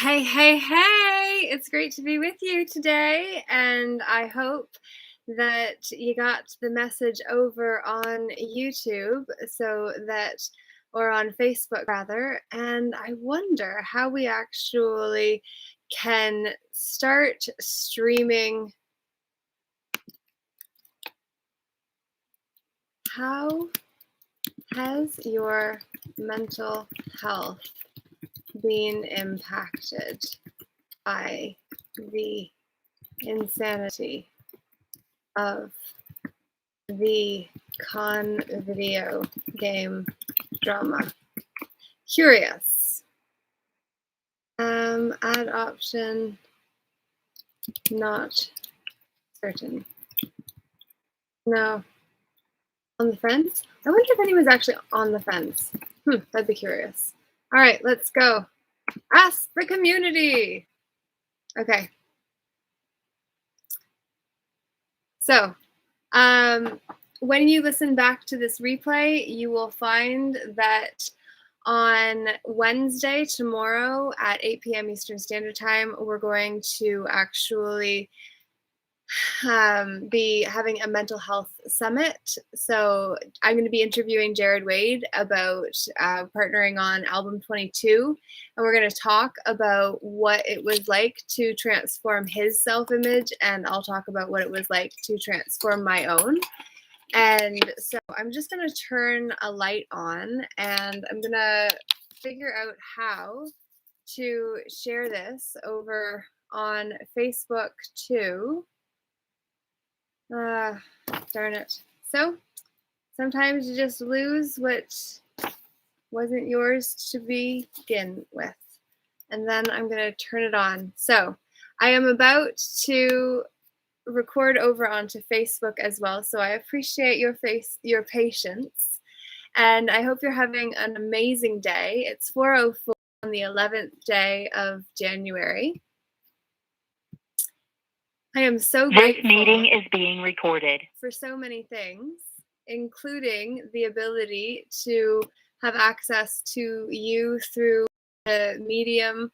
Hey, hey, hey! It's great to be with you today, and I hope that you got the message over on YouTube or on Facebook rather. And I wonder how we actually can start streaming. How has your mental health been impacted by the insanity of the video game drama? Curious. Add option, not certain. No. On the fence? I wonder if anyone's actually on the fence. That'd be curious. All right, let's go. Ask the community. Okay. So, when you listen back to this replay, you will find that on Wednesday, tomorrow at 8 p.m. Eastern Standard Time, we're going to actually be having a mental health summit. So I'm going to be interviewing Jared Wade about partnering on album 22. And we're going to talk about what it was like to transform his self-image. And I'll talk about what it was like to transform my own. And so I'm just going to turn a light on and I'm going to figure out how to share this over on Facebook too. Darn it. So sometimes you just lose what wasn't yours to begin with. And then I'm going to turn it on. So I am about to record over onto Facebook as well. So I appreciate your patience. And I hope you're having an amazing day. It's 4:04 on the 11th day of January. I am so grateful. This meeting is being recorded. For so many things, including the ability to have access to you through a medium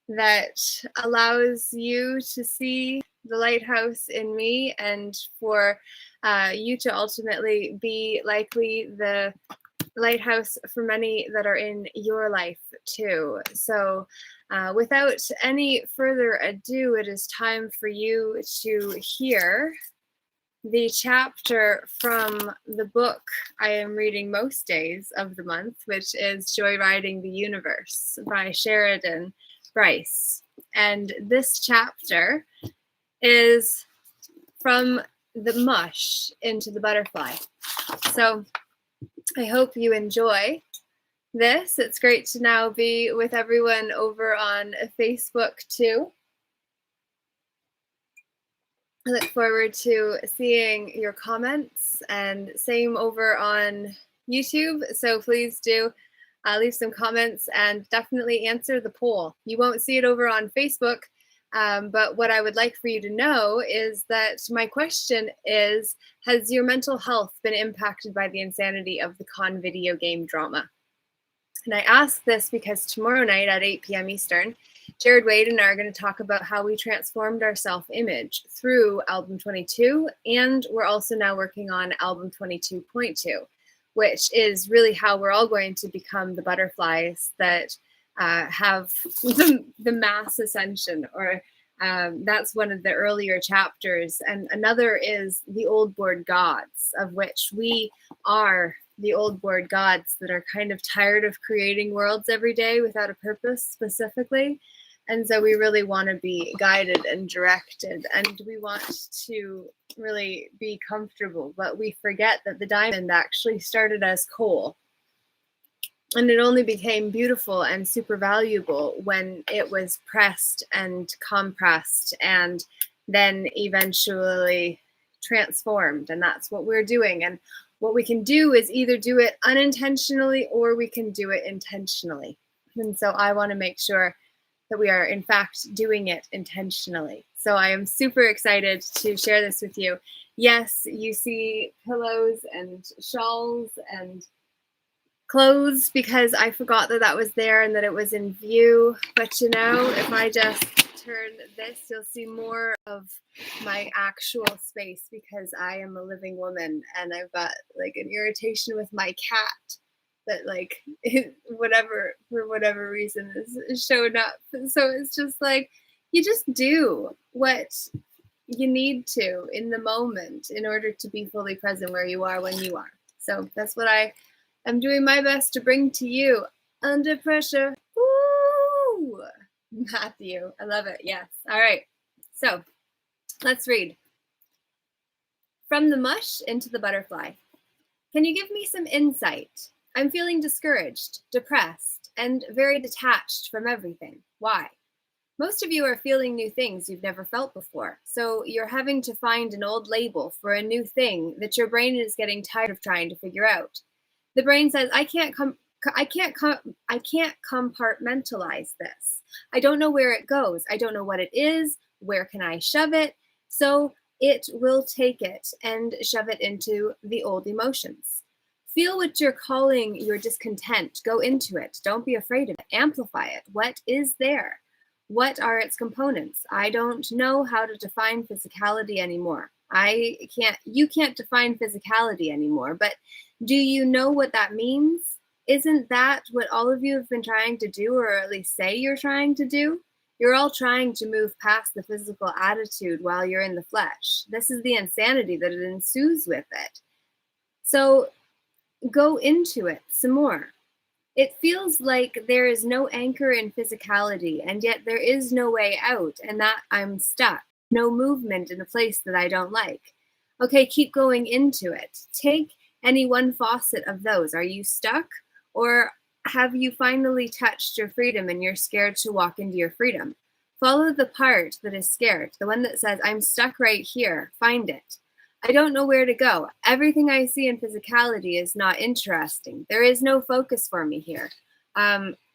that allows you to see the lighthouse in me and for you to ultimately be likely the lighthouse for many that are in your life too. So without any further ado, it is time for you to hear the chapter from the book I am reading most days of the month, which is Joyriding the Universe by Sheridan Bryce. And this chapter is from the mush into the butterfly. So I hope you enjoy this. It's great to now be with everyone over on Facebook too. I look forward to seeing your comments, and same over on YouTube. So please do leave some comments and definitely answer the poll. You won't see it over on Facebook, but what I would like for you to know is that my question is, has your mental health been impacted by the insanity of the video game drama? And I ask this because tomorrow night at 8 p.m. Eastern, Jared Wade and I are going to talk about how we transformed our self-image through album 22, and we're also now working on album 22.2, which is really how we're all going to become the butterflies that have the mass ascension, or that's one of the earlier chapters. And another is the old board gods, of which we are the old board gods that are kind of tired of creating worlds every day without a purpose specifically. And so we really want to be guided and directed, and we want to really be comfortable, but we forget that the diamond actually started as coal. And it only became beautiful and super valuable when it was pressed and compressed and then eventually transformed. And that's what we're doing. And what we can do is either do it unintentionally or we can do it intentionally. And so I want to make sure that we are in fact doing it intentionally. So I am super excited to share this with you. Yes, you see pillows and shawls and closed because I forgot that that was there and that it was in view. But you know, if I just turn this, you'll see more of my actual space because I am a living woman and I've got like an irritation with my cat that like whatever for whatever reason is showing up. So it's just like you just do what you need to in the moment in order to be fully present where you are when you are. So that's what I'm doing my best to bring to you under pressure. Woo! Matthew, I love it. Yes. All right. So let's read. From the mush into the butterfly. Can you give me some insight? I'm feeling discouraged, depressed, and very detached from everything. Why? Most of you are feeling new things you've never felt before, so you're having to find an old label for a new thing that your brain is getting tired of trying to figure out. The brain says, I can't compartmentalize this. I don't know where it goes. I don't know what it is. Where can I shove it? So it will take it and shove it into the old emotions. Feel what you're calling your discontent. Go into it. Don't be afraid of it. Amplify it. What is there? What are its components? I don't know how to define physicality anymore. You can't define physicality anymore, but do you know what that means? Isn't that what all of you have been trying to do, or at least say you're trying to do? You're all trying to move past the physical attitude while you're in the flesh. This is the insanity that ensues with it. So go into it some more. It feels like there is no anchor in physicality, and yet there is no way out, and that I'm stuck. No movement in a place that I don't like. Okay, keep going into it. Take any one faucet of those. Are you stuck? Or have you finally touched your freedom and you're scared to walk into your freedom? Follow the part that is scared, the one that says, I'm stuck right here. Find it. I don't know where to go. Everything I see in physicality is not interesting. There is no focus for me here.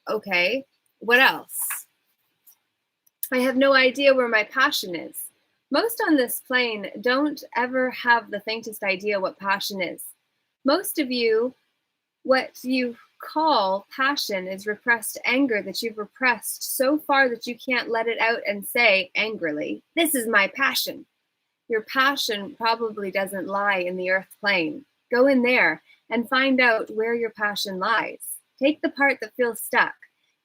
Okay, what else? I have no idea where my passion is. Most on this plane don't ever have the faintest idea what passion is. Most of you, what you call passion is repressed anger that you've repressed so far that you can't let it out and say angrily, this is my passion. Your passion probably doesn't lie in the earth plane. Go in there and find out where your passion lies. Take the part that feels stuck,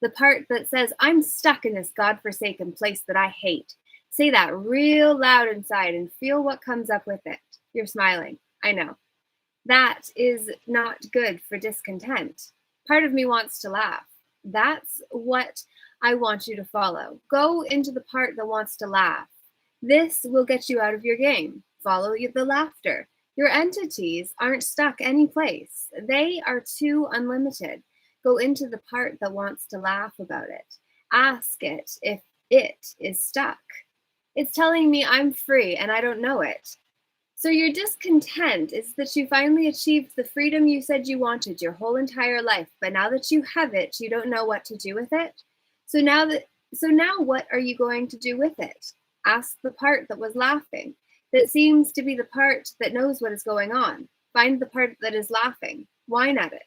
the part that says, I'm stuck in this godforsaken place that I hate. Say that real loud inside and feel what comes up with it. You're smiling. I know. That is not good for discontent. Part of me wants to laugh. That's what I want you to follow. Go into the part that wants to laugh. This will get you out of your game. Follow the laughter. Your entities aren't stuck any place. They are too unlimited. Go into the part that wants to laugh about it. Ask it if it is stuck. It's telling me I'm free and I don't know it. So your discontent is that you finally achieved the freedom you said you wanted your whole entire life, but now that you have it, you don't know what to do with it. So now what are you going to do with it? Ask the part that was laughing, that seems to be the part that knows what is going on. Find the part that is laughing. Whine at it.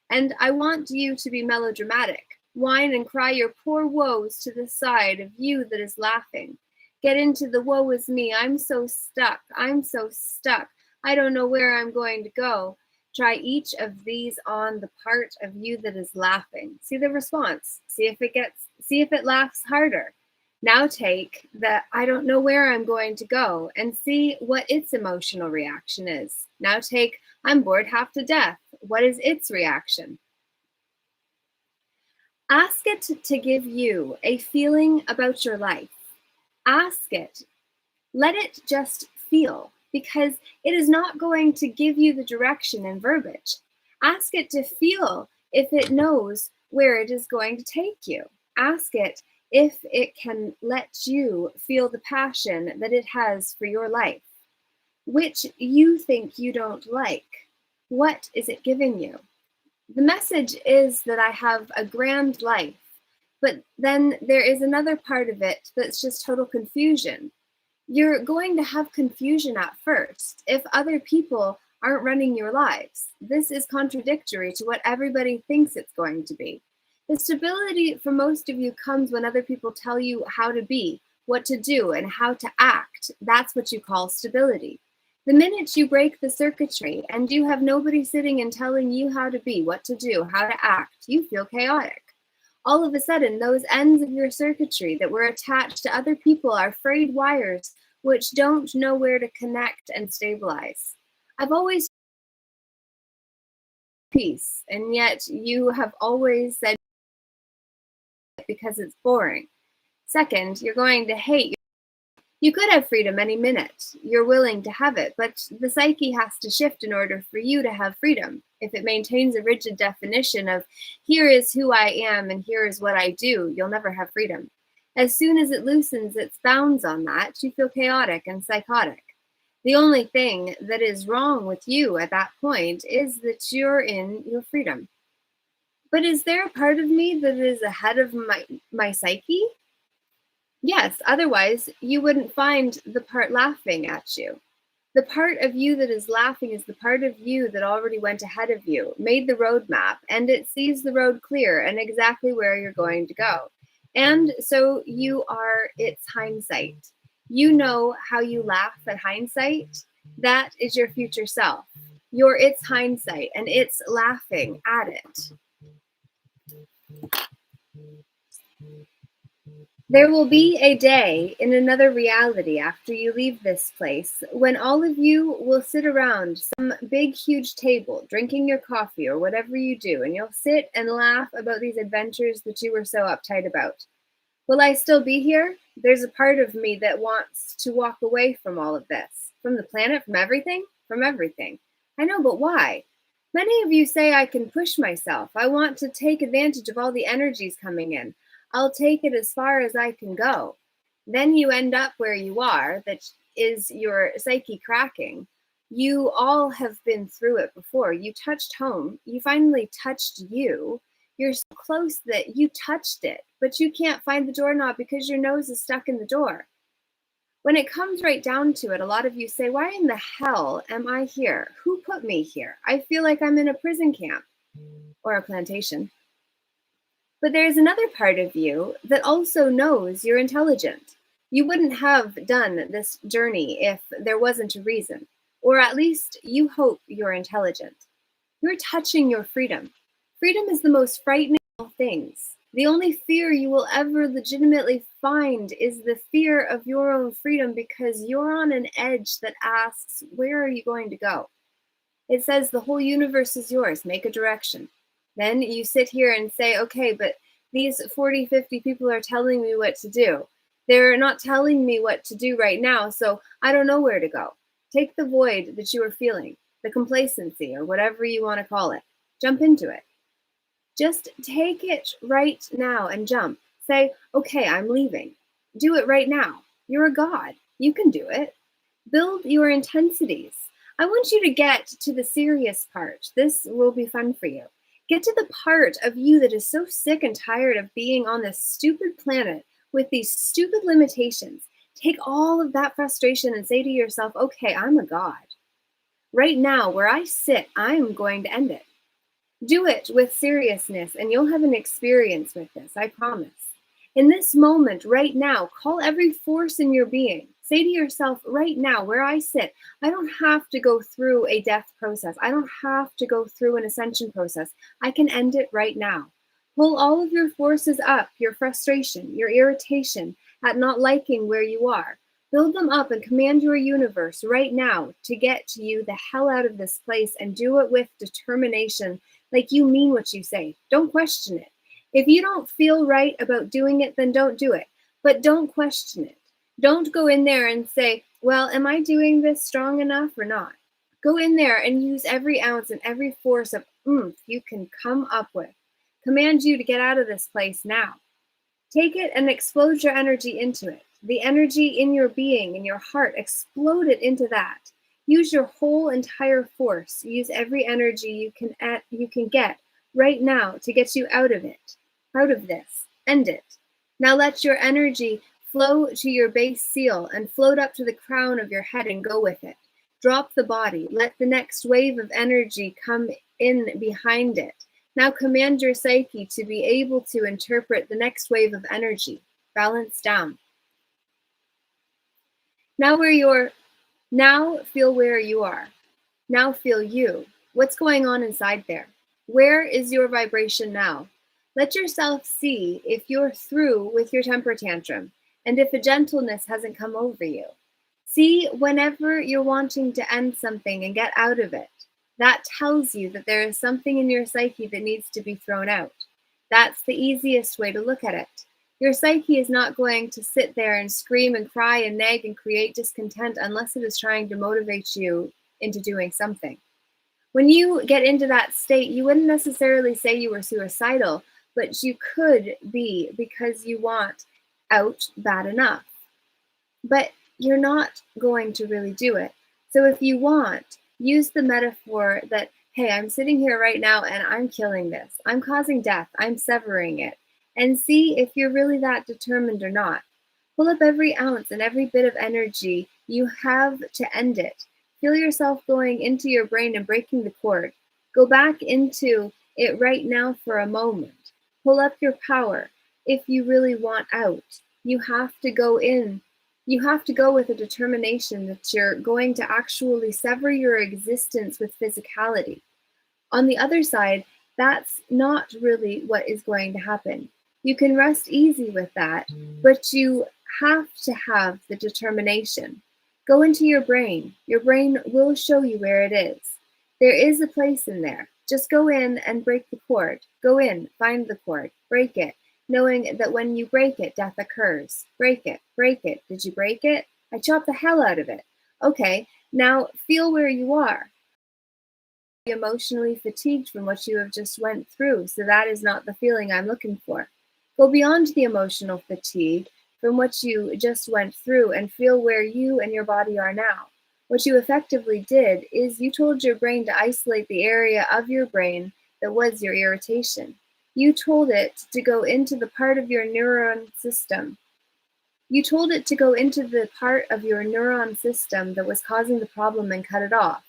And I want you to be melodramatic. Whine and cry your poor woes to the side of you that is laughing. Get into the woe is me. I'm so stuck. I'm so stuck. I don't know where I'm going to go. Try each of these on the part of you that is laughing. See the response. See if it laughs harder. Now take the I don't know where I'm going to go and see what its emotional reaction is. Now take I'm bored half to death. What is its reaction? Ask it to give you a feeling about your life. Ask it. Let it just feel, because it is not going to give you the direction and verbiage. Ask it to feel if it knows where it is going to take you. Ask it if it can let you feel the passion that it has for your life, which you think you don't like. What is it giving you? The message is that I have a grand life, but then there is another part of it that's just total confusion. You're going to have confusion at first. If other people aren't running your lives. This is contradictory to what everybody thinks it's going to be. The stability for most of you comes when other people tell you how to be, what to do, and how to act. That's what you call stability. The minute you break the circuitry and you have nobody sitting and telling you how to be, what to do, how to act, you feel chaotic. All of a sudden, those ends of your circuitry that were attached to other people are frayed wires which don't know where to connect and stabilize. I've always peace, and yet you have always said because it's boring. Second, you're going to hate. You could have freedom any minute. You're willing to have it, but the psyche has to shift in order for you to have freedom. If it maintains a rigid definition of here is who I am and here is what I do, you'll never have freedom. As soon as it loosens its bounds on that, you feel chaotic and psychotic. The only thing that is wrong with you at that point is that you're in your freedom. But is there a part of me that is ahead of my psyche? Yes, otherwise you wouldn't find the part laughing at you. The part of you that is laughing is the part of you that already went ahead of you, made the roadmap, and it sees the road clear and exactly where you're going to go. And so you are its hindsight. You know how you laugh at hindsight? That is your future self. You're its hindsight, and it's laughing at it. There will be a day in another reality after you leave this place when all of you will sit around some big, huge table, drinking your coffee or whatever you do, and you'll sit and laugh about these adventures that you were so uptight about. Will I still be here? There's a part of me that wants to walk away from all of this, from the planet, from everything, from everything. I know, but why? Many of you say I can push myself. I want to take advantage of all the energies coming in. I'll take it as far as I can go. Then you end up where you are, that is your psyche cracking. You all have been through it before. You touched home. You finally touched you. You're so close that you touched it, but you can't find the doorknob because your nose is stuck in the door. When it comes right down to it, a lot of you say, why in the hell am I here? Who put me here? I feel like I'm in a prison camp or a plantation. But there's another part of you that also knows you're intelligent. You wouldn't have done this journey if there wasn't a reason, or at least you hope you're intelligent. You're touching your freedom. Freedom is the most frightening of all things. The only fear you will ever legitimately find is the fear of your own freedom because you're on an edge that asks, where are you going to go? It says the whole universe is yours, make a direction. Then you sit here and say, okay, but these 40, 50 people are telling me what to do. They're not telling me what to do right now, so I don't know where to go. Take the void that you are feeling, the complacency, or whatever you want to call it. Jump into it. Just take it right now and jump. Say, okay, I'm leaving. Do it right now. You're a god. You can do it. Build your intensities. I want you to get to the serious part. This will be fun for you. Get to the part of you that is so sick and tired of being on this stupid planet with these stupid limitations. Take all of that frustration and say to yourself, okay, I'm a god. Right now, where I sit, I'm going to end it. Do it with seriousness, and you'll have an experience with this, I promise. In this moment, right now, call every force in your being. Say to yourself, right now, where I sit, I don't have to go through a death process. I don't have to go through an ascension process. I can end it right now. Pull all of your forces up, your frustration, your irritation at not liking where you are. Build them up and command your universe right now to get you the hell out of this place and do it with determination, like you mean what you say. Don't question it. If you don't feel right about doing it, then don't do it. But don't question it. Don't go in there and say, well, am I doing this strong enough or not? Go in there and use every ounce and every force of oomph you can come up with. Command you to get out of this place now. Take it and explode your energy into it. The energy in your being, in your heart, explode it into that. Use your whole entire force. Use every energy you can get right now to get you out of it, out of this. End it. Now let your energy flow to your base seal and float up to the crown of your head and go with it. Drop the body. Let the next wave of energy come in behind it. Now command your psyche to be able to interpret the next wave of energy. Balance down. Now feel where you are. Now feel you. What's going on inside there? Where is your vibration now? Let yourself see if you're through with your temper tantrum and if a gentleness hasn't come over you. See whenever you're wanting to end something and get out of it. That tells you that there is something in your psyche that needs to be thrown out. That's the easiest way to look at it. Your psyche is not going to sit there and scream and cry and nag and create discontent unless it is trying to motivate you into doing something. When you get into that state, you wouldn't necessarily say you were suicidal, but you could be because you want out bad enough. But you're not going to really do it. So if you want, use the metaphor that, hey, I'm sitting here right now and I'm killing this. I'm causing death. I'm severing it. And see if you're really that determined or not. Pull up every ounce and every bit of energy you have to end it. Feel yourself going into your brain and breaking the cord. Go back into it right now for a moment. Pull up your power. If you really want out, you have to go in. You have to go with a determination that you're going to actually sever your existence with physicality. On the other side, that's not really what is going to happen. You can rest easy with that, but you have to have the determination. Go into your brain. Your brain will show you where it is. There is a place in there. Just go in and break the cord. Go in, find the cord, break it, knowing that when you break it, death occurs. Break it, break it. Did you break it? I chopped the hell out of it. Okay, now feel where you are. Emotionally fatigued from what you have just went through, so that is not the feeling I'm looking for. Go beyond the emotional fatigue from what you just went through and feel where you and your body are now. What you effectively did is you told your brain to isolate the area of your brain that was your irritation. You told it to go into the part of your neuron system. You told it to go into the part of your neuron system that was causing the problem and cut it off.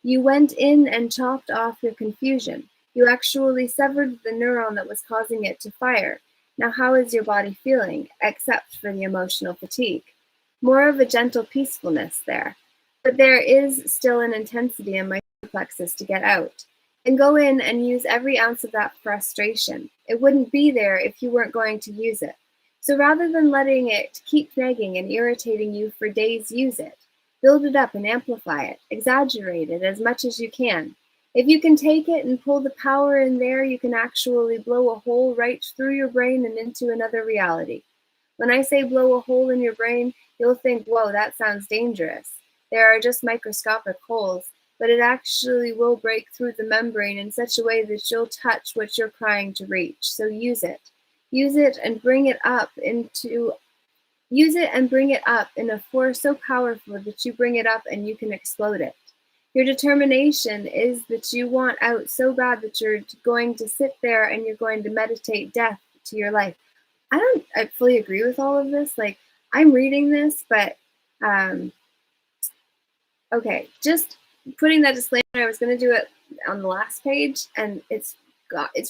You went in and chopped off your confusion. You actually severed the neuron that was causing it to fire. Now, how is your body feeling, except for the emotional fatigue? More of a gentle peacefulness there. But there is still an intensity in my plexus to get out. And go in and use every ounce of that frustration. It wouldn't be there if you weren't going to use it. So rather than letting it keep nagging and irritating you for days, use it. Build it up and amplify it. Exaggerate it as much as you can. If you can take it and pull the power in there, you can actually blow a hole right through your brain and into another reality. When I say blow a hole in your brain, you'll think, whoa, that sounds dangerous. There are just microscopic holes, but it actually will break through the membrane in such a way that you'll touch what you're trying to reach. So use it. Use it and bring it up in a force so powerful that you bring it up and you can explode it. Your determination is that you want out so bad that you're going to sit there and you're going to meditate death to your life. I fully agree with all of this. Like, I'm reading this, but okay, just putting that disclaimer, I was going to do it on the last page, and it's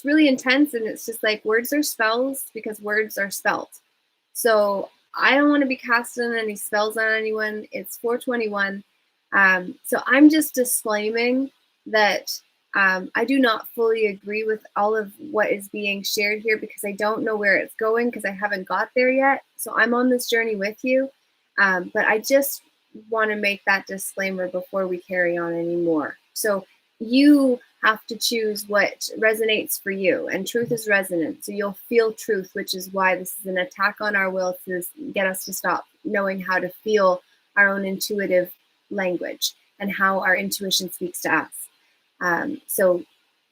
really intense, and it's just like words are spells because words are spelt. So I don't want to be casting any spells on anyone. It's 421. So I'm just disclaiming that I do not fully agree with all of what is being shared here because I don't know where it's going because I haven't got there yet. So I'm on this journey with you. But I just want to make that disclaimer before we carry on anymore. So you have to choose what resonates for you, and truth is resonant. So you'll feel truth, which is why this is an attack on our will to get us to stop knowing how to feel our own intuitive language and how our intuition speaks to us. So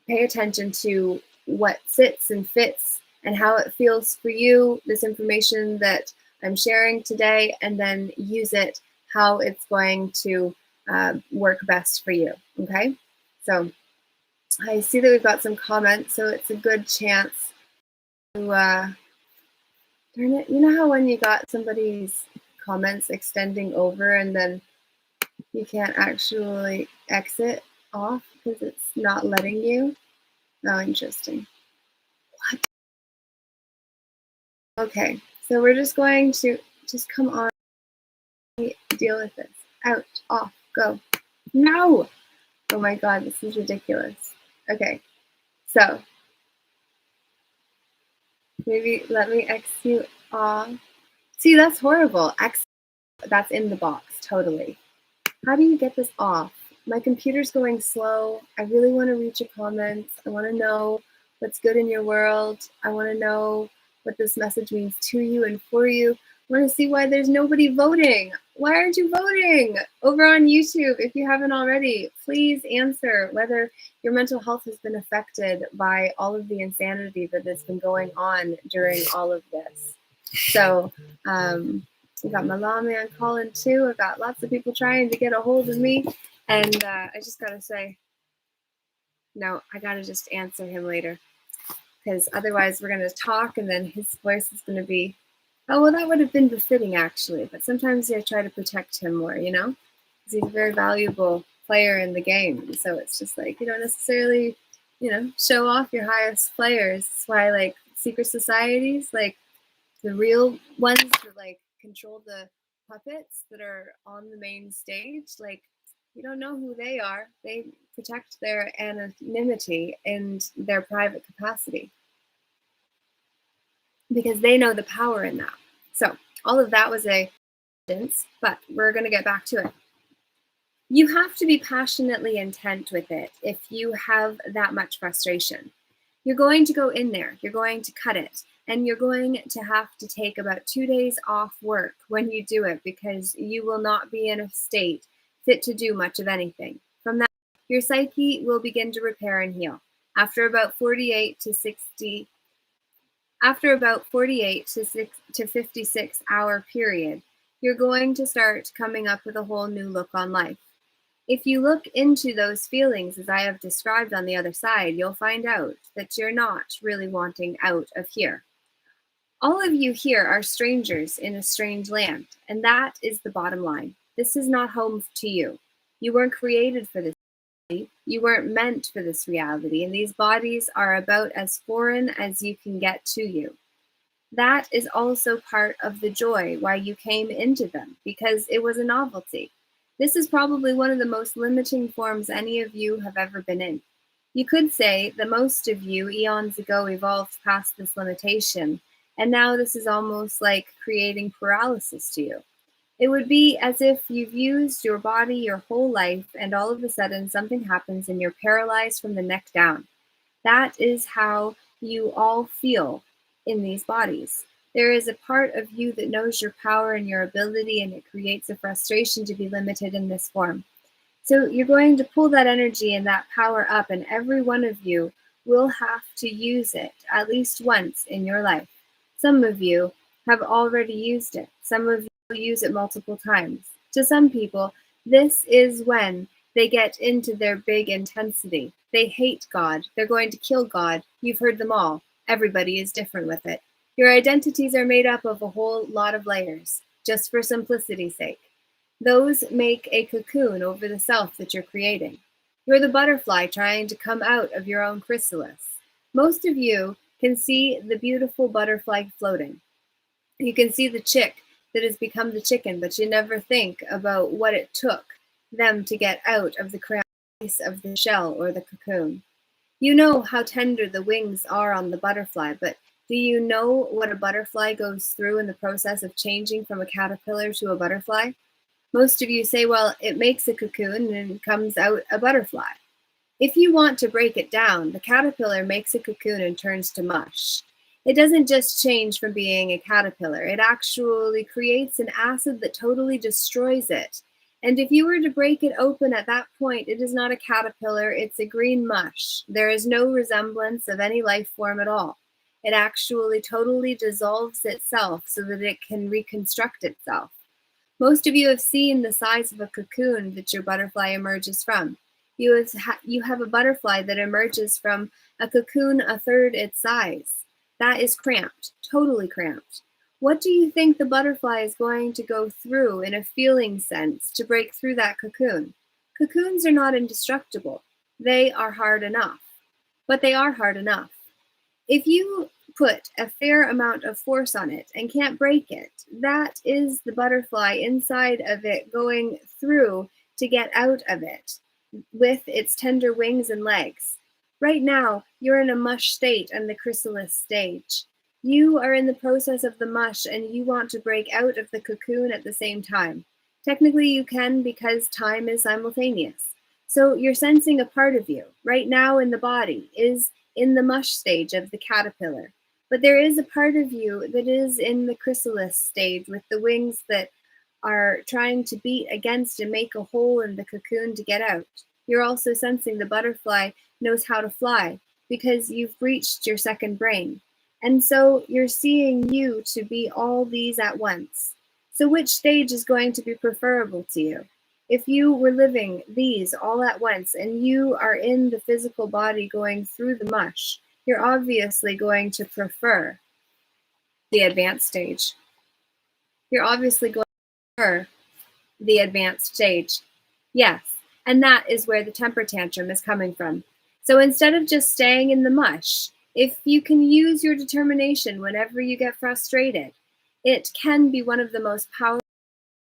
pay attention to what sits and fits and how it feels for you, this information that I'm sharing today, and then use it how it's going to work best for you, okay? So I see that we've got some comments, so it's a good chance to turn it. You know how when you got somebody's comments extending over and then You can't actually exit off because it's not letting you. Oh, interesting. What? Okay, so we're just going to just come on, deal with this. Out, off, go. No! Oh my god, this is ridiculous. Okay, so maybe let me X you off. See, that's horrible. X, that's in the box, totally. How do you get this off? My computer's going slow. I really want to read your comments. I want to know what's good in your world. I want to know what this message means to you and for you. I want to see why there's nobody voting. Why aren't you voting over on YouTube? If you haven't already, please answer whether your mental health has been affected by all of the insanity that has been going on during all of this. So, we got my lawman calling too. I got lots of people trying to get a hold of me. And I just got to say, no, I got to just answer him later. Because otherwise we're going to talk and then his voice is going to be, oh, well, that would have been befitting actually. But sometimes I try to protect him more, you know? Because he's a very valuable player in the game. So it's just like, you don't necessarily, show off your highest players. That's why, like, secret societies, like, the real ones that like control the puppets that are on the main stage, like you don't know who they are. They protect their anonymity and their private capacity because they know the power in that. So all of that was a sentence, but we're going to get back to it. You have to be passionately intent with it if you have that much frustration. You're going to go in there, you're going to cut it, and you're going to have to take about 2 days off work when you do it because you will not be in a state fit to do much of anything. From that, your psyche will begin to repair and heal. After about 48 to 56-hour period, you're going to start coming up with a whole new look on life. If you look into those feelings as I have described on the other side, you'll find out that you're not really wanting out of here. All of you here are strangers in a strange land, and that is the bottom line. This is not home to you. You weren't created for this reality. You weren't meant for this reality, and these bodies are about as foreign as you can get to you. That is also part of the joy why you came into them, because it was a novelty. This is probably one of the most limiting forms any of you have ever been in. You could say that most of you eons ago evolved past this limitation, and now this is almost like creating paralysis to you. It would be as if you've used your body your whole life, and all of a sudden something happens and you're paralyzed from the neck down. That is how you all feel in these bodies. There is a part of you that knows your power and your ability, and it creates a frustration to be limited in this form. So you're going to pull that energy and that power up, and every one of you will have to use it at least once in your life. Some of you have already used it. Some of you will use it multiple times. To some people, this is when they get into their big intensity. They hate God. They're going to kill God. You've heard them all. Everybody is different with it. Your identities are made up of a whole lot of layers, just for simplicity's sake. Those make a cocoon over the self that you're creating. You're the butterfly trying to come out of your own chrysalis. Most of you can see the beautiful butterfly floating. You can see the chick that has become the chicken, but you never think about what it took them to get out of the cramped place of the shell or the cocoon. You know how tender the wings are on the butterfly, but do you know what a butterfly goes through in the process of changing from a caterpillar to a butterfly? Most of you say, well, it makes a cocoon and comes out a butterfly. If you want to break it down, the caterpillar makes a cocoon and turns to mush. It doesn't just change from being a caterpillar, it actually creates an acid that totally destroys it. And if you were to break it open at that point, it is not a caterpillar, it's a green mush. There is no resemblance of any life form at all. It actually totally dissolves itself so that it can reconstruct itself. Most of you have seen the size of a cocoon that your butterfly emerges from. You have a butterfly that emerges from a cocoon a third its size. That is cramped, totally cramped. What do you think the butterfly is going to go through in a feeling sense to break through that cocoon? Cocoons are not indestructible. They are hard enough, but they are hard enough. If you put a fair amount of force on it and can't break it, that is the butterfly inside of it going through to get out of it with its tender wings and legs. Right now, you're in a mush state and the chrysalis stage. You are in the process of the mush and you want to break out of the cocoon at the same time. Technically, you can because time is simultaneous. So you're sensing a part of you right now in the body is in the mush stage of the caterpillar. But there is a part of you that is in the chrysalis stage with the wings that are trying to beat against and make a hole in the cocoon to get out. You're also sensing the butterfly knows how to fly because you've reached your second brain. And so you're seeing you to be all these at once. So which stage is going to be preferable to you? If you were living these all at once and you are in the physical body going through the mush, you're obviously going to prefer the advanced stage. You're obviously going to prefer the advanced stage. Yes, and that is where the temper tantrum is coming from. So instead of just staying in the mush, if you can use your determination whenever you get frustrated, it can be one of the most powerful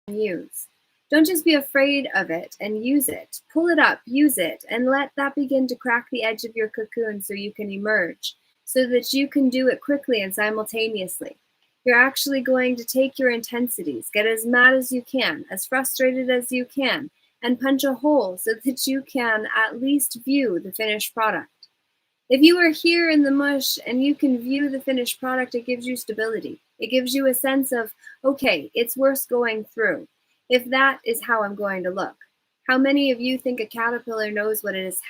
things you can use. Don't just be afraid of it and use it. Pull it up, use it, and let that begin to crack the edge of your cocoon so you can emerge, so that you can do it quickly and simultaneously. You're actually going to take your intensities, get as mad as you can, as frustrated as you can, and punch a hole so that you can at least view the finished product. If you are here in the mush and you can view the finished product, it gives you stability. It gives you a sense of, okay, it's worth going through. If that is how I'm going to look. How many of you think a caterpillar knows what is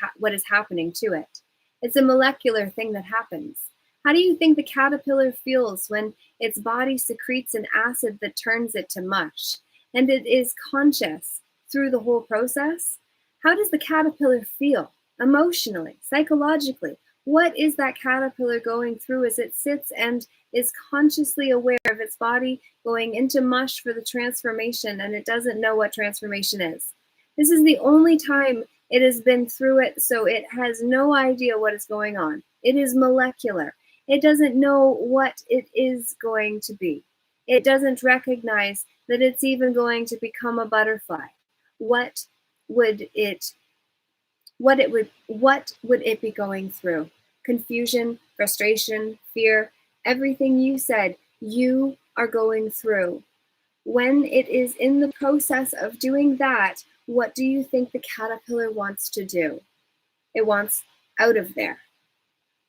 happening to it? It's a molecular thing that happens. How do you think the caterpillar feels when its body secretes an acid that turns it to mush, and it is conscious through the whole process? How does the caterpillar feel emotionally, psychologically? What is that caterpillar going through as it sits and is consciously aware of its body going into mush for the transformation, and it doesn't know what transformation is? This is the only time it has been through it, so it has no idea what is going on. It is molecular. It doesn't know what it is going to be. It doesn't recognize that it's even going to become a butterfly. What would it be going through? Confusion, frustration, fear, everything you said, you are going through. When it is in the process of doing that, what do you think the caterpillar wants to do? It wants out of there.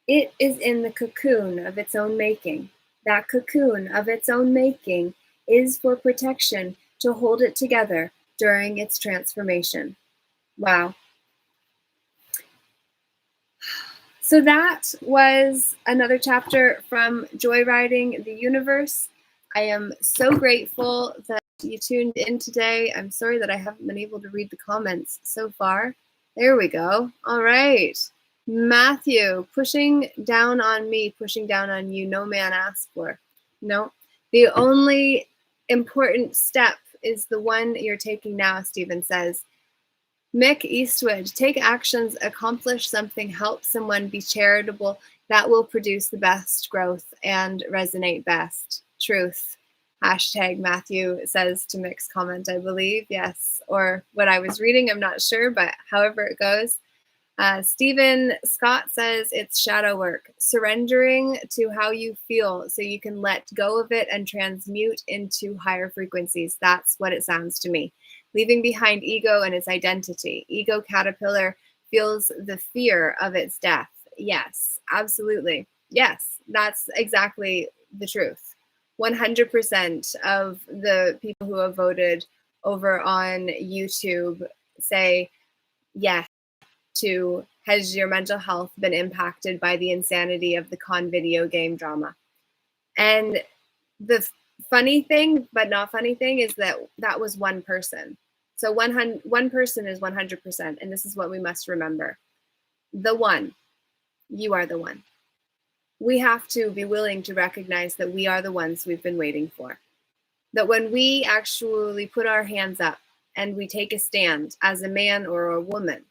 It is in the cocoon of its own making. That cocoon of its own making is for protection to hold it together during its transformation. Wow. So that was another chapter from Joyriding the Universe. I am so grateful that you tuned in today. I'm sorry that I haven't been able to read the comments so far. There we go. All right. Matthew, pushing down on me, pushing down on you, no man asked for. No. The only important step is the one you're taking now, Stephen says. Mick Eastwood, take actions, accomplish something, help someone, be charitable. That will produce the best growth and resonate best. Truth. Hashtag Matthew says to Mick's comment, I believe. Yes. Or what I was reading, I'm not sure, but however it goes. Stephen Scott says it's shadow work, surrendering to how you feel so you can let go of it and transmute into higher frequencies. That's what it sounds to me. Leaving behind ego and its identity. Ego caterpillar feels the fear of its death. Yes, absolutely. Yes, that's exactly the truth. 100% of the people who have voted over on YouTube say yes to, has your mental health been impacted by the insanity of the con video game drama? And the funny thing, but not funny thing, is that that was one person. So one person is 100%. And this is what we must remember. The one. You are the one. we have to be willing to recognize that we are the ones we've been waiting for. That when we actually put our hands up and we take a stand as a man or a woman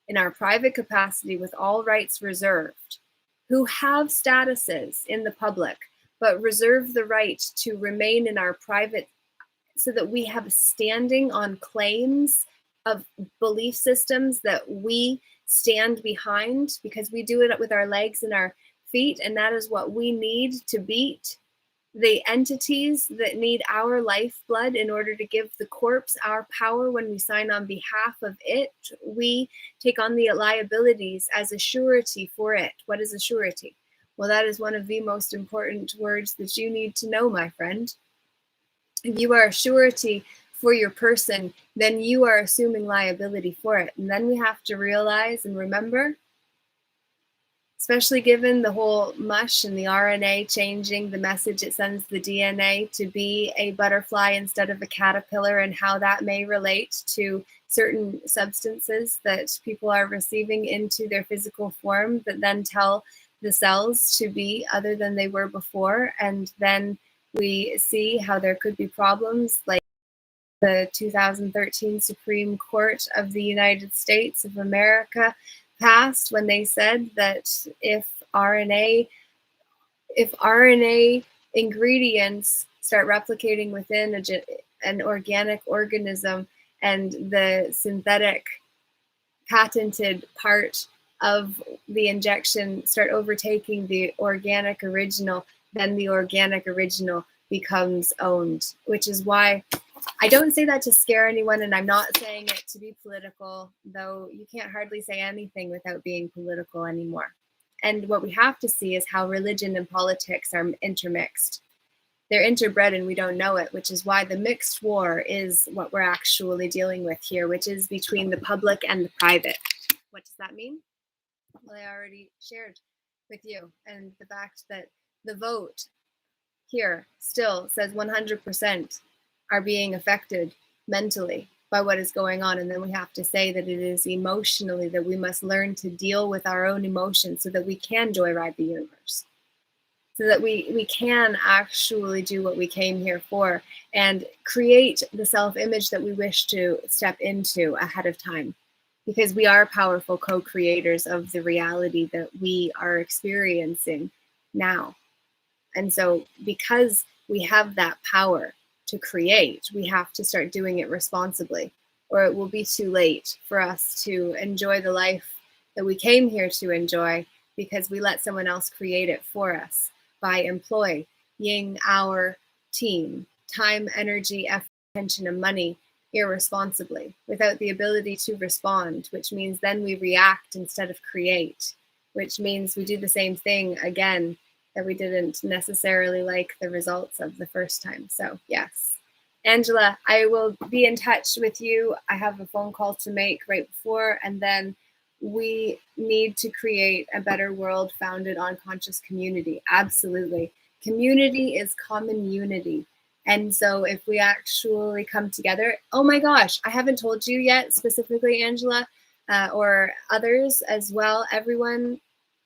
in our private capacity with all rights reserved, who have statuses in the public, but reserve the right to remain in our private so that we have standing on claims of belief systems that we stand behind because we do it with our legs and our feet, and that is what we need to beat the entities that need our lifeblood in order to give the corpse our power. When we sign on behalf of it, we take on the liabilities as a surety for it. What is a surety? Well, that is one of the most important words that you need to know, my friend. If you are a surety for your person, then you are assuming liability for it. And then we have to realize and remember, especially given the whole mush and the RNA changing the message it sends the DNA to be a butterfly instead of a caterpillar, and how that may relate to certain substances that people are receiving into their physical form that then tell the cells to be other than they were before. And then we see how there could be problems like the 2013 Supreme Court of the United States of America passed when they said that if RNA ingredients start replicating within an organic organism, and the synthetic patented part of the injection start overtaking the organic original, then the organic original becomes owned, which is why I don't say that to scare anyone, and I'm not saying it to be political, though you can't hardly say anything without being political anymore. And what we have to see is how religion and politics are intermixed. They're interbred and we don't know it, which is why the mixed war is what we're actually dealing with here, which is between the public and the private. What does that mean? Well, I already shared with you, and the fact that the vote here still says 100% are being affected mentally by what is going on. And then we have to say that it is emotionally that we must learn to deal with our own emotions so that we can joyride the universe, so that we can actually do what we came here for and create the self-image that we wish to step into ahead of time, because we are powerful co-creators of the reality that we are experiencing now. And so because we have that power to create, we have to start doing it responsibly, or it will be too late for us to enjoy the life that we came here to enjoy because we let someone else create it for us by employing our team, time, energy, effort, attention, and money irresponsibly without the ability to respond, which means then we react instead of create, which means we do the same thing again that we didn't necessarily like the results of the first time. So yes, Angela, I will be in touch with you. I have a phone call to make right before, and then we need to create a better world founded on conscious community. Absolutely. Community is common unity. And so if we actually come together, oh my gosh, I haven't told you yet, specifically Angela, or others as well, everyone,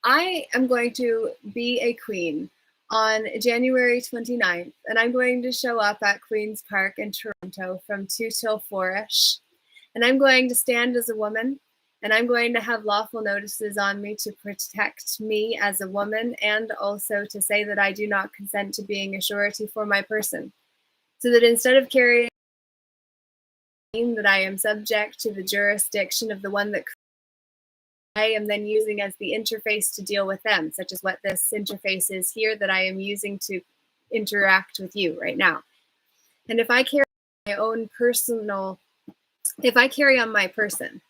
I am going to be a queen on January 29th, and I'm going to show up at Queen's Park in Toronto from 2 till 4-ish. And I'm going to stand as a woman, and I'm going to have lawful notices on me to protect me as a woman, and also to say that I do not consent to being a surety for my person. So that instead of carrying that I am subject to the jurisdiction of the one that I am then using as the interface to deal with them, such as what this interface is here that I am using to interact with you right now. And if I carry my own personal, if I carry on my person,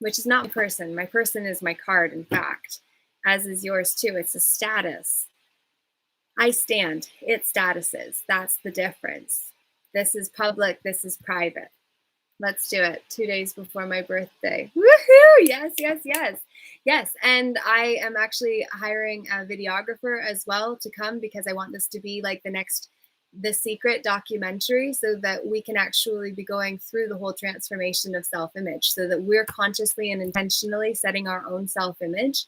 which is not my person is my card, in fact, as is yours too, it's a status. I stand, it's statuses, that's the difference. This is public, this is private. Let's do it. 2 days before my birthday. Woohoo! Yes, yes, yes. Yes, and I am actually hiring a videographer as well to come, because I want this to be like The Secret documentary, so that we can actually be going through the whole transformation of self-image, so that we're consciously and intentionally setting our own self-image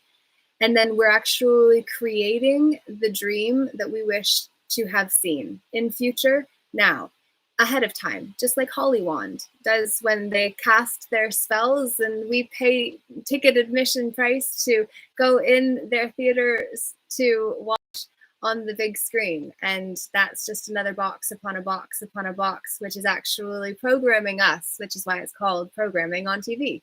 And then we're actually creating the dream that we wish to have seen in future now, ahead of time, just like Hollywand does when they cast their spells and we pay ticket admission price to go in their theaters to watch on the big screen. And that's just another box upon a box upon a box, which is actually programming us, which is why it's called programming on TV.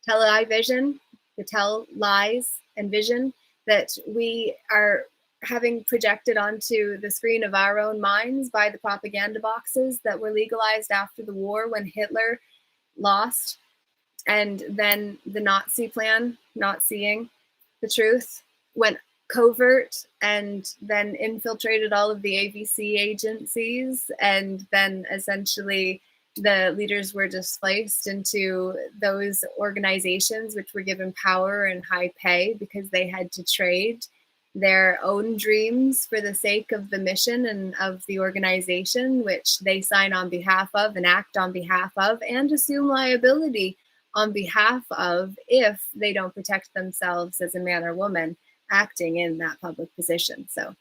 Television, the tell lies and vision that we are having projected onto the screen of our own minds by the propaganda boxes that were legalized after the war when Hitler lost, and then the Nazi plan, not seeing the truth, went covert and then infiltrated all of the ABC agencies, and then essentially the leaders were displaced into those organizations which were given power and high pay because they had to trade their own dreams for the sake of the mission and of the organization, which they sign on behalf of and act on behalf of and assume liability on behalf of if they don't protect themselves as a man or woman acting in that public position. So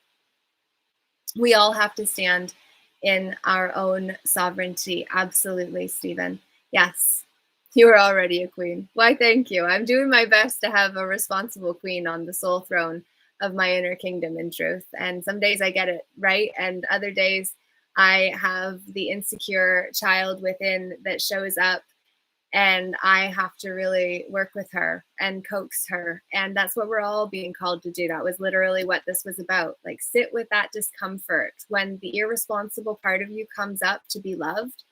we all have to stand in our own sovereignty. Absolutely, Stephen. Yes, you are already a queen. Why, thank you. I'm doing my best to have a responsible queen on the soul throne of my inner kingdom, in truth. And some days I get it right, and other days I have the insecure child within that shows up, and I have to really work with her and coax her. And that's what we're all being called to do. That was literally what this was about. Like, sit with that discomfort. When the irresponsible part of you comes up to be loved,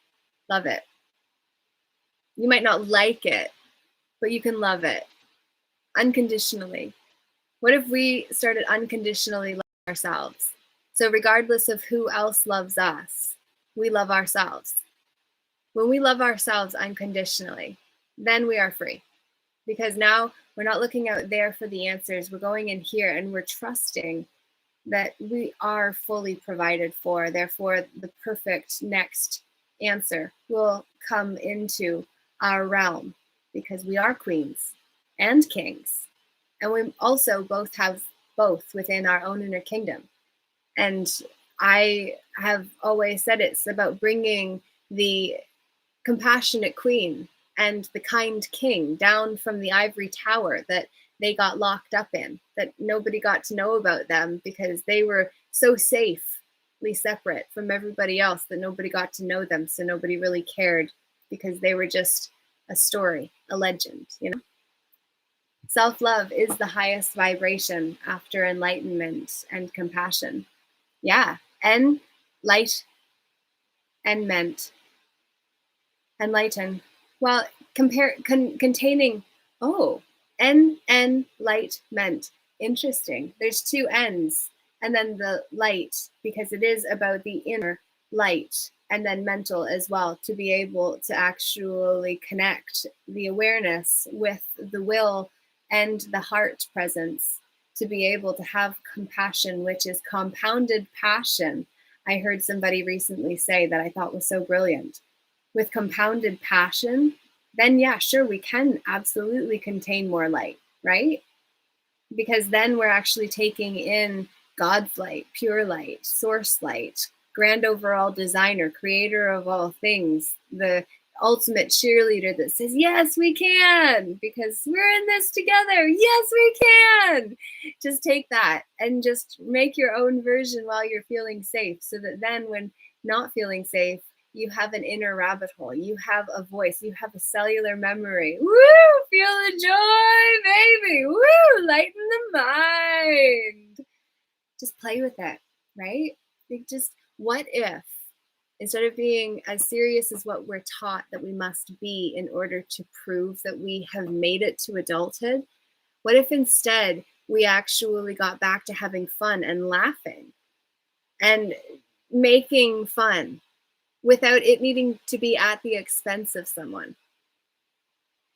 love it. You might not like it, but you can love it unconditionally. What if we started unconditionally loving ourselves? So regardless of who else loves us, we love ourselves. When we love ourselves unconditionally, then we are free. Because now we're not looking out there for the answers. We're going in here and we're trusting that we are fully provided for. Therefore, the perfect next answer will come into our realm because we are queens and kings. And we also both have both within our own inner kingdom. And I have always said it's about bringing the compassionate queen and the kind king down from the ivory tower that they got locked up in, that nobody got to know about them because they were so safely separate from everybody else that nobody got to know them. So nobody really cared because they were just a story, a legend, you know? Self-love is the highest vibration after enlightenment and compassion. Yeah, and light and meant. Enlighten. Well, containing, oh, light meant. Interesting. There's two N's, and then the light, because it is about the inner light, and then mental as well, to be able to actually connect the awareness with the will and the heart presence, to be able to have compassion, which is compounded passion. I heard somebody recently say that I thought was so brilliant. With compounded passion, then yeah, sure, we can absolutely contain more light, right? Because then we're actually taking in God's light, pure light, source light, grand overall designer, creator of all things, the ultimate cheerleader that says, yes, we can, because we're in this together. Yes, we can. Just take that and just make your own version while you're feeling safe, so that then when not feeling safe, you have an inner rabbit hole. You have a voice. You have a cellular memory. Woo! Feel the joy, baby. Woo! Lighten the mind. Just play with it, right? Like, just what if, instead of being as serious as what we're taught that we must be in order to prove that we have made it to adulthood, what if instead we actually got back to having fun and laughing and making fun without it needing to be at the expense of someone?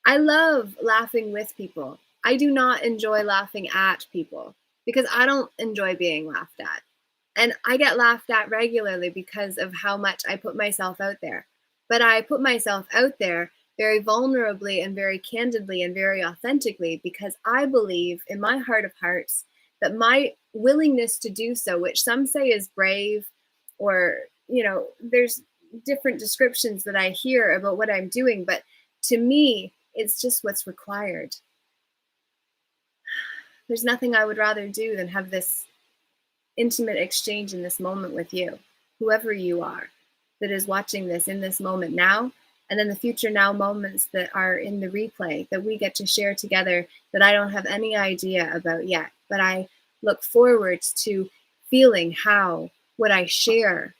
I love laughing with people. I do not enjoy laughing at people because I don't enjoy being laughed at. And I get laughed at regularly because of how much I put myself out there. But I put myself out there very vulnerably and very candidly and very authentically, because I believe in my heart of hearts that my willingness to do so, which some say is brave, or, there's different descriptions that I hear about what I'm doing, but to me, it's just what's required. There's nothing I would rather do than have this intimate exchange in this moment with you, whoever you are, that is watching this in this moment now, and then the future now moments that are in the replay that we get to share together that I don't have any idea about yet. But I look forward to feeling how what I share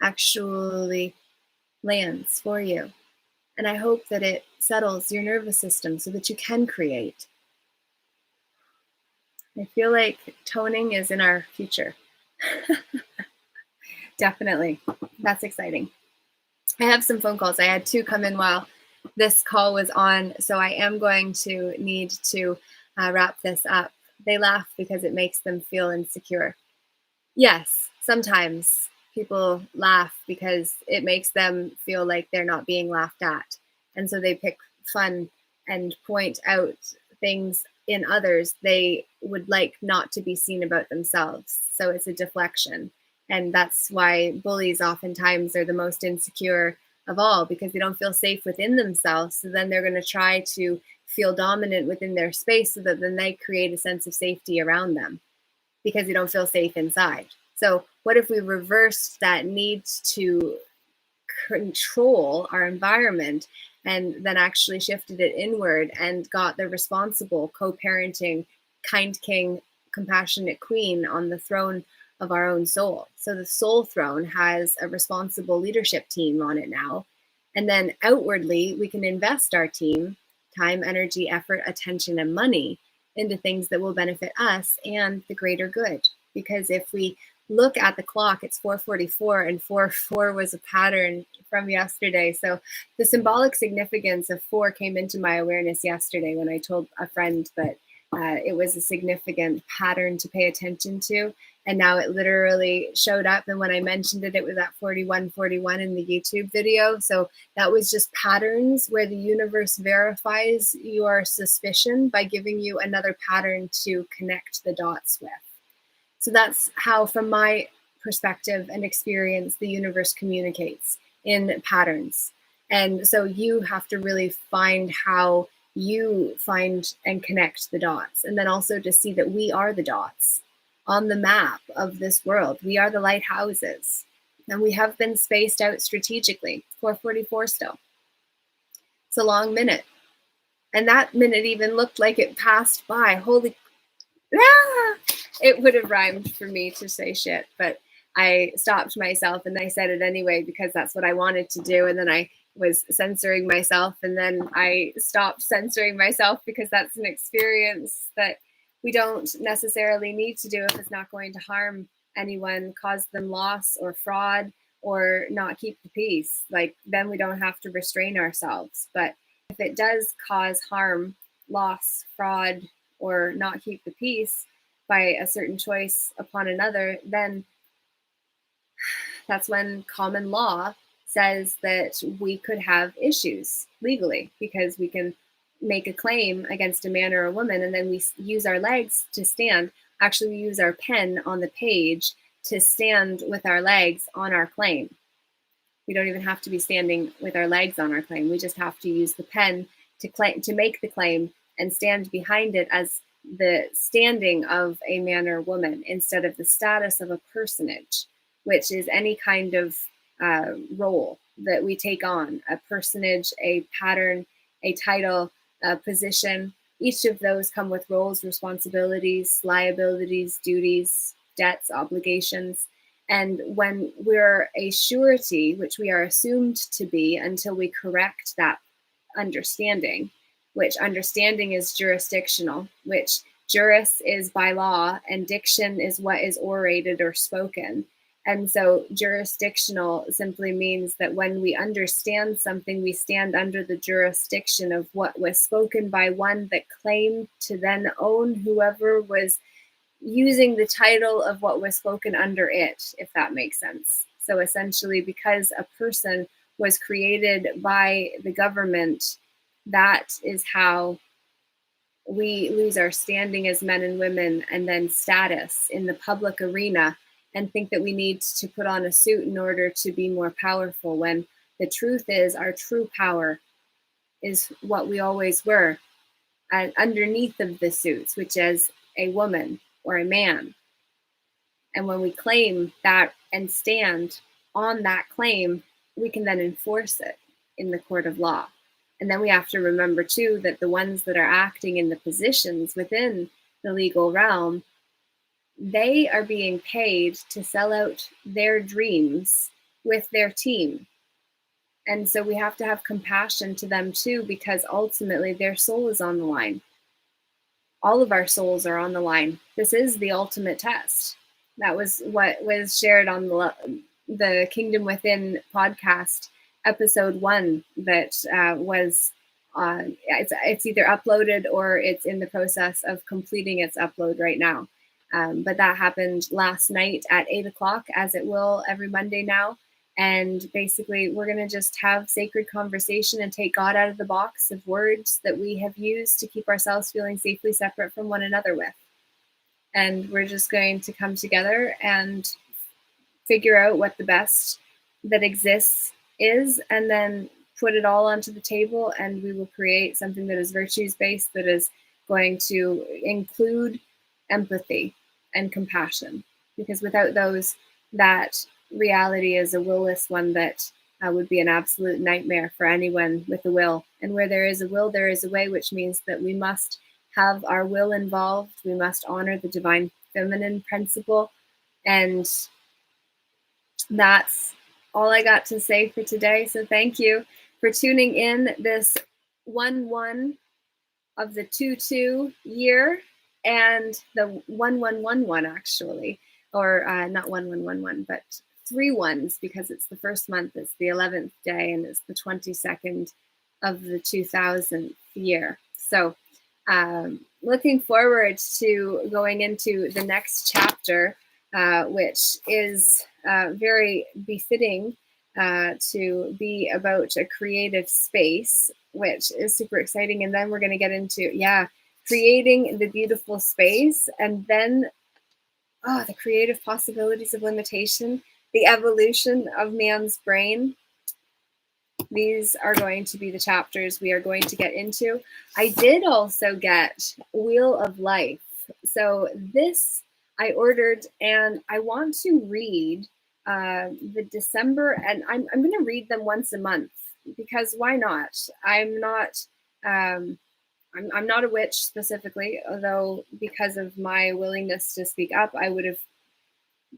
actually lands for you. And I hope that it settles your nervous system so that you can create. I feel like toning is in our future. Definitely. That's exciting. I have some phone calls. I had 2 come in while this call was on, so I am going to need to wrap this up. They laugh because it makes them feel insecure. Yes, sometimes people laugh because it makes them feel like they're not being laughed at. And so they pick fun and point out things in others they would like not to be seen about themselves. So it's a deflection. And that's why bullies oftentimes are the most insecure of all, because they don't feel safe within themselves. So then they're going to try to feel dominant within their space so that then they create a sense of safety around them because they don't feel safe inside. So what if we reversed that need to control our environment and then actually shifted it inward and got the responsible, co-parenting, kind king, compassionate queen on the throne of our own soul? So the soul throne has a responsible leadership team on it now. And then outwardly, we can invest our team, time, energy, effort, attention, and money into things that will benefit us and the greater good. Because if we look at the clock, it's 4:44, and 4:4 was a pattern from yesterday. So the symbolic significance of 4 came into my awareness yesterday when I told a friend that it was a significant pattern to pay attention to. And now it literally showed up. And when I mentioned it, it was at 41:41 in the YouTube video. So that was just patterns where the universe verifies your suspicion by giving you another pattern to connect the dots with. So that's how, from my perspective and experience, the universe communicates in patterns. And so you have to really find how you find and connect the dots. And then also to see that we are the dots on the map of this world. We are the lighthouses. And we have been spaced out strategically. 4:44 still. It's a long minute. And that minute even looked like it passed by. Holy it would have rhymed for me to say shit, but I stopped myself and I said it anyway because that's what I wanted to do. And then I was censoring myself, and then I stopped censoring myself because that's an experience that we don't necessarily need to do if it's not going to harm anyone, cause them loss or fraud, or not keep the peace. Like, then we don't have to restrain ourselves. But if it does cause harm, loss, fraud, or not keep the peace by a certain choice upon another, then that's when common law says that we could have issues legally, because we can make a claim against a man or a woman, and then we use our legs to stand. Actually, we use our pen on the page to stand with our legs on our claim. We don't even have to be standing with our legs on our claim. We just have to use the pen to make the claim and stand behind it as the standing of a man or woman instead of the status of a personage, which is any kind of role that we take on: a personage, a pattern, a title, a position. Each of those come with roles, responsibilities, liabilities, duties, debts, obligations. And when we're a surety, which we are assumed to be until we correct that understanding, which understanding is jurisdictional, which juris is by law and diction is what is orated or spoken. And so jurisdictional simply means that when we understand something, we stand under the jurisdiction of what was spoken by one that claimed to then own whoever was using the title of what was spoken under it, if that makes sense. So essentially, because a person was created by the government, that is how we lose our standing as men and women, and then status in the public arena, and think that we need to put on a suit in order to be more powerful, when the truth is our true power is what we always were, and underneath of the suits, which is a woman or a man. And when we claim that and stand on that claim, we can then enforce it in the court of law. And then we have to remember, too, that the ones that are acting in the positions within the legal realm, they are being paid to sell out their dreams with their team. And so we have to have compassion to them, too, because ultimately their soul is on the line. All of our souls are on the line. This is the ultimate test. That was what was shared on the Kingdom Within podcast, episode 1, that was it's either uploaded or it's in the process of completing its upload right now. But that happened last night at 8 o'clock, as it will every Monday now. And basically, we're going to just have sacred conversation and take God out of the box of words that we have used to keep ourselves feeling safely separate from one another with. And we're just going to come together and figure out what the best that exists is, and then put it all onto the table, and we will create something that is virtues-based, that is going to include empathy and compassion. Because without those, that reality is a will-less one that would be an absolute nightmare for anyone with a will. And where there is a will, there is a way, which means that we must have our will involved. We must honor the divine feminine principle. And that's all I got to say for today. So thank you for tuning in this 1-1 of the 2-2 year, and the 1-1-1-1 actually, or not 1-1-1-1, but 3 ones, because it's the first month, it's the 11th day, and it's the 22nd of the 2000th year. So looking forward to going into the next chapter, which is very befitting to be about a creative space, which is super exciting. And then we're going to get into, creating the beautiful space, and then the creative possibilities of limitation, the evolution of man's brain. These are going to be the chapters we are going to get into. I did also get Wheel of Life. So this I ordered, and I want to read the December, and I'm going to read them once a month, because why not? I'm not a witch specifically, although because of my willingness to speak up, I would have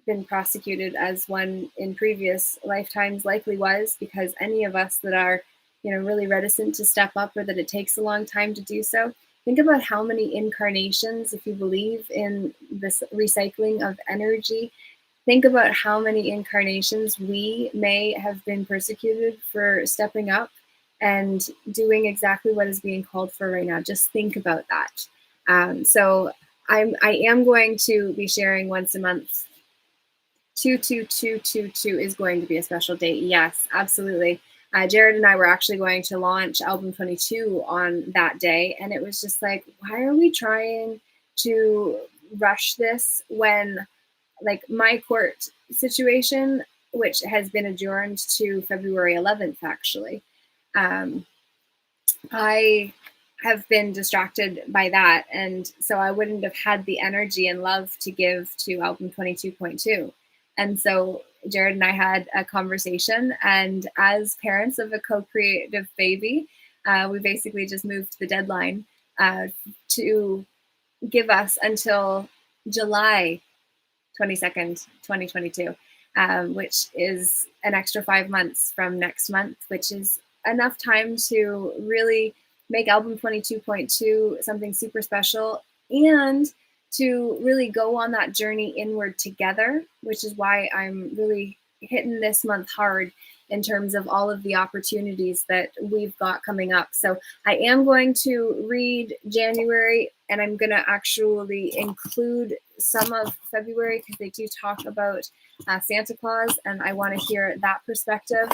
been prosecuted as one in previous lifetimes likely was, because any of us that are, really reticent to step up, or that it takes a long time to do so, think about how many incarnations, if you believe in this recycling of energy, think about how many incarnations we may have been persecuted for stepping up and doing exactly what is being called for right now. Just think about that. So I am going to be sharing once a month. 22222 is going to be a special date. Yes, absolutely. Jared and I were actually going to launch album 22 on that day, and it was just like, why are we trying to rush this when, like, my court situation, which has been adjourned to February 11th, actually, I have been distracted by that, and so I wouldn't have had the energy and love to give to album 22.2. And so Jared and I had a conversation, and as parents of a co-creative baby, we basically just moved the deadline to give us until July 22nd, 2022, which is an extra 5 months from next month, which is enough time to really make album 22.2 something super special, and to really go on that journey inward together, which is why I'm really hitting this month hard in terms of all of the opportunities that we've got coming up. So I am going to read January and I'm going to actually include some of February because they do talk about Santa Claus, and I want to hear that perspective.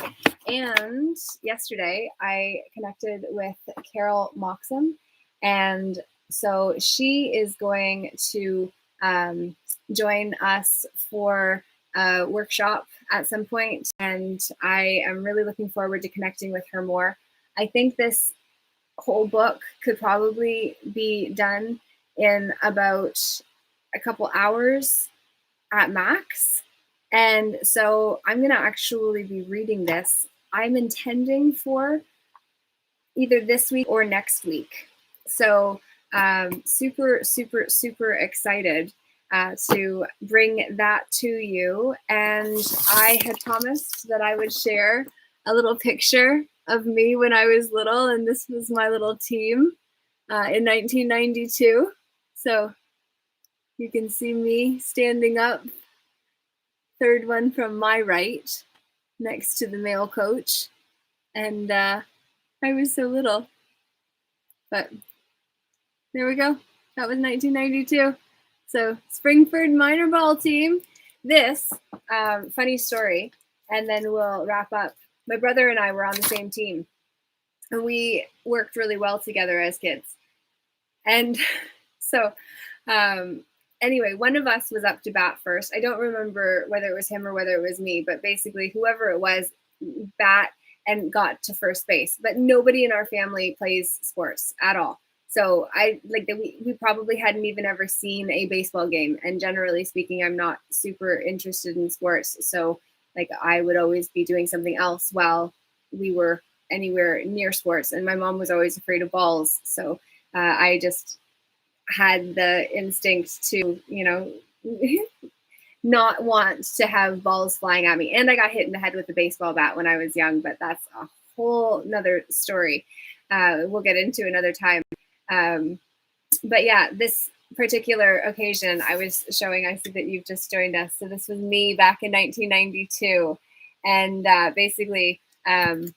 And yesterday I connected with Carol Moxham, and so she is going to join us for a workshop at some point, and I am really looking forward to connecting with her more. I think this whole book could probably be done in about a couple hours at max. And so I'm going to actually be reading this. I'm intending for either this week or next week. So super, super, super excited to bring that to you. And I had promised that I would share a little picture of me when I was little, and this was my little team in 1992. So you can see me standing up, third one from my right, next to the male coach. And I was so little, but there we go. That was 1992. So Springford minor ball team. This funny story, and then we'll wrap up. My brother and I were on the same team, and we worked really well together as kids. And so anyway, one of us was up to bat first. I don't remember whether it was him or whether it was me, but basically whoever it was bat and got to first base. But nobody in our family plays sports at all. So we probably hadn't even ever seen a baseball game. And generally speaking, I'm not super interested in sports. So like I would always be doing something else while we were anywhere near sports. And my mom was always afraid of balls. So I just had the instinct to, not want to have balls flying at me. And I got hit in the head with a baseball bat when I was young, but that's a whole nother story. We'll get into another time. But yeah, this particular occasion I was showing, I see that you've just joined us. So this was me back in 1992. And basically, and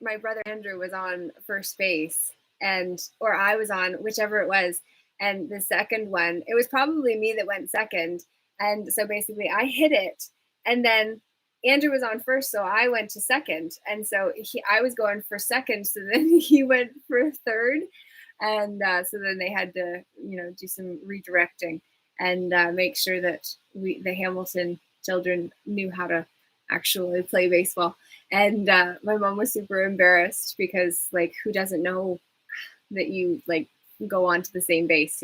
my brother Andrew was on first base, or I was on, whichever it was. And the second one, it was probably me that went second. And so basically I hit it, and then Andrew was on first, so I went to second. And so I was going for second, so then he went for third. And so then they had to, do some redirecting and make sure that the Hamilton children knew how to actually play baseball. And my mom was super embarrassed because, who doesn't know that you, go on to the same base,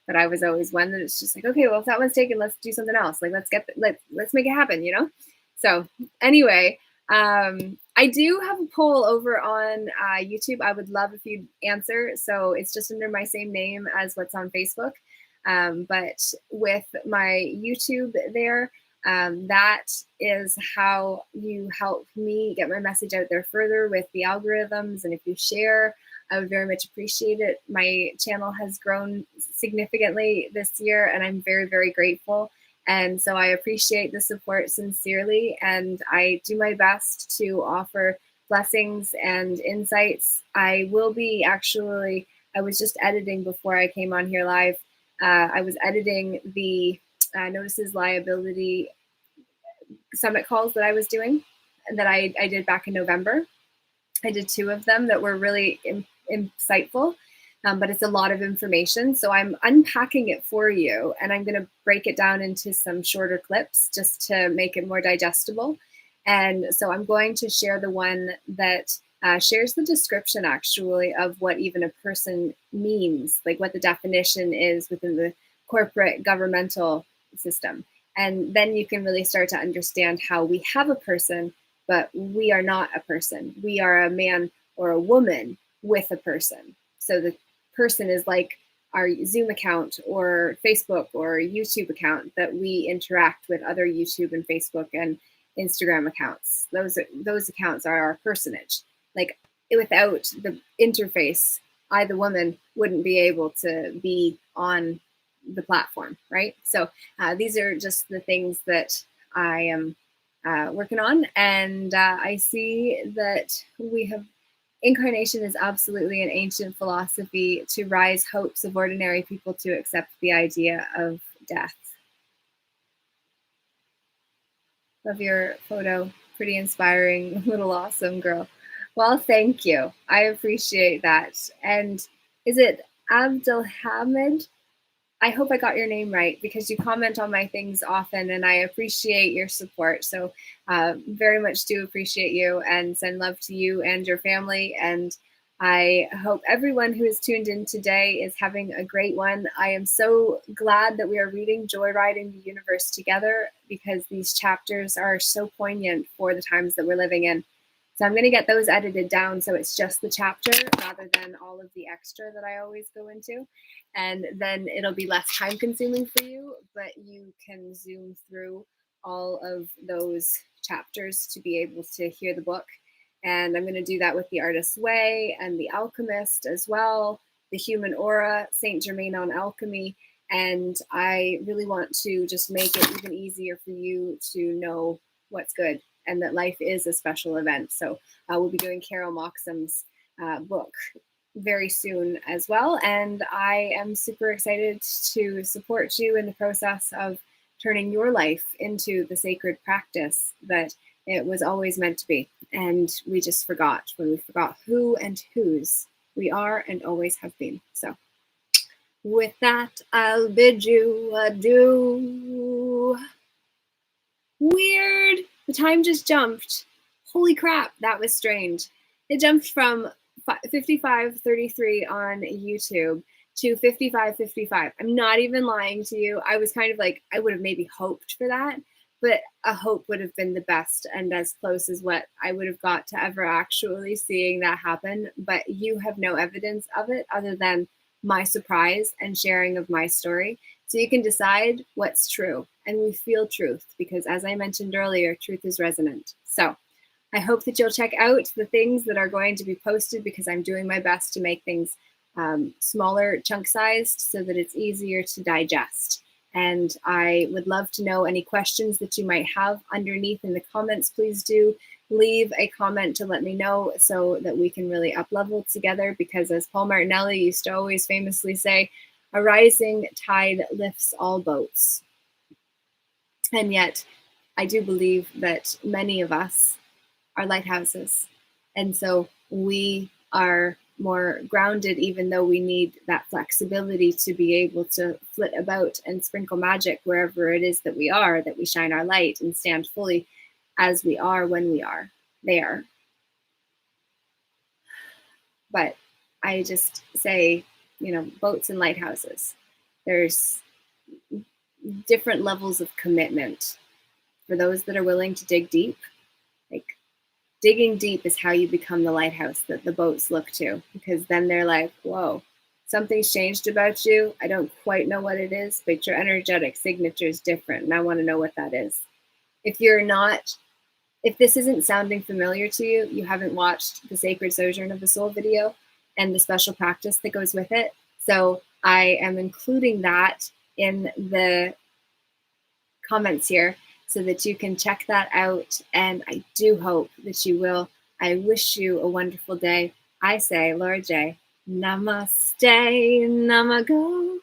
But I was always one that it's just okay, well, if that one's taken, let's do something else. Let's make it happen, So anyway, I do have a poll over on YouTube. I would love if you'd answer. So it's just under my same name as what's on Facebook. But with my YouTube there, that is how you help me get my message out there further with the algorithms. And if you share, I would very much appreciate it. My channel has grown significantly this year, and I'm very, very grateful. And so I appreciate the support sincerely, and I do my best to offer blessings and insights. I will be I was just editing before I came on here live. I was editing the notices liability summit calls that I was doing, that I did back in November. I did 2 of them that were really insightful, but it's a lot of information. So I'm unpacking it for you, and I'm going to break it down into some shorter clips just to make it more digestible. And so I'm going to share the one that shares the description actually of what even a person means, what the definition is within the corporate governmental system. And then you can really start to understand how we have a person, but we are not a person. We are a man or a woman with a person. So the person is like our Zoom account or Facebook or YouTube account that we interact with other YouTube and Facebook and Instagram accounts. Those accounts are our personage. Without the interface, I, the woman, wouldn't be able to be on the platform, right? So these are just the things that I am working on. And I see that we have Incarnation is absolutely an ancient philosophy to rise hopes of ordinary people to accept the idea of death. Love your photo. Pretty inspiring, little awesome girl. Well, thank you. I appreciate that. And is it Abdelhamid? I hope I got your name right because you comment on my things often and I appreciate your support. So, very much do appreciate you and send love to you and your family. And I hope everyone who is tuned in today is having a great one. I am so glad that we are reading Joyriding the Universe together because these chapters are so poignant for the times that we're living in. So I'm going to get those edited down so it's just the chapter rather than all of the extra that I always go into. And then it'll be less time consuming for you, but you can zoom through all of those chapters to be able to hear the book. And I'm going to do that with The Artist's Way and The Alchemist as well, The Human Aura, Saint Germain on Alchemy. And I really want to just make it even easier for you to know what's good and that life is a special event. So we'll be doing Carol Moxham's book very soon as well. And I am super excited to support you in the process of turning your life into the sacred practice that it was always meant to be. And we just forgot when we forgot who and whose we are and always have been. So with that, I'll bid you adieu. Weird. The time just jumped. Holy crap, that was strange. It jumped from 55:33 on YouTube to 55:55. I'm not even lying to you. I was kind of like, I would have maybe hoped for that, but a hope would have been the best and as close as what I would have got to ever actually seeing that happen. But you have no evidence of it other than my surprise and sharing of my story. So you can decide what's true. And we feel truth because, as I mentioned earlier, truth is resonant. So I hope that you'll check out the things that are going to be posted because I'm doing my best to make things smaller chunk sized so that it's easier to digest. And I would love to know any questions that you might have underneath in the comments. Please do leave a comment to let me know so that we can really up level together because, as Paul Martinelli used to always famously say, a rising tide lifts all boats. And yet, I do believe that many of us are lighthouses. And so we are more grounded, even though we need that flexibility to be able to flit about and sprinkle magic wherever it is that we shine our light and stand fully as we are when we are there. But I just say, boats and lighthouses. There's different levels of commitment for those that are willing to dig deep. Like, digging deep is how you become the lighthouse that the boats look to, because then they're like, whoa, something's changed about you. I don't quite know what it is, but your energetic signature is different, and I want to know what that is. If this isn't sounding familiar to you, you haven't watched the Sacred Sojourn of the Soul video and the special practice that goes with it. So I am including that in the comments here so that you can check that out. And I do hope that you will. I wish you a wonderful day. I say, Laura J, namaste, namago.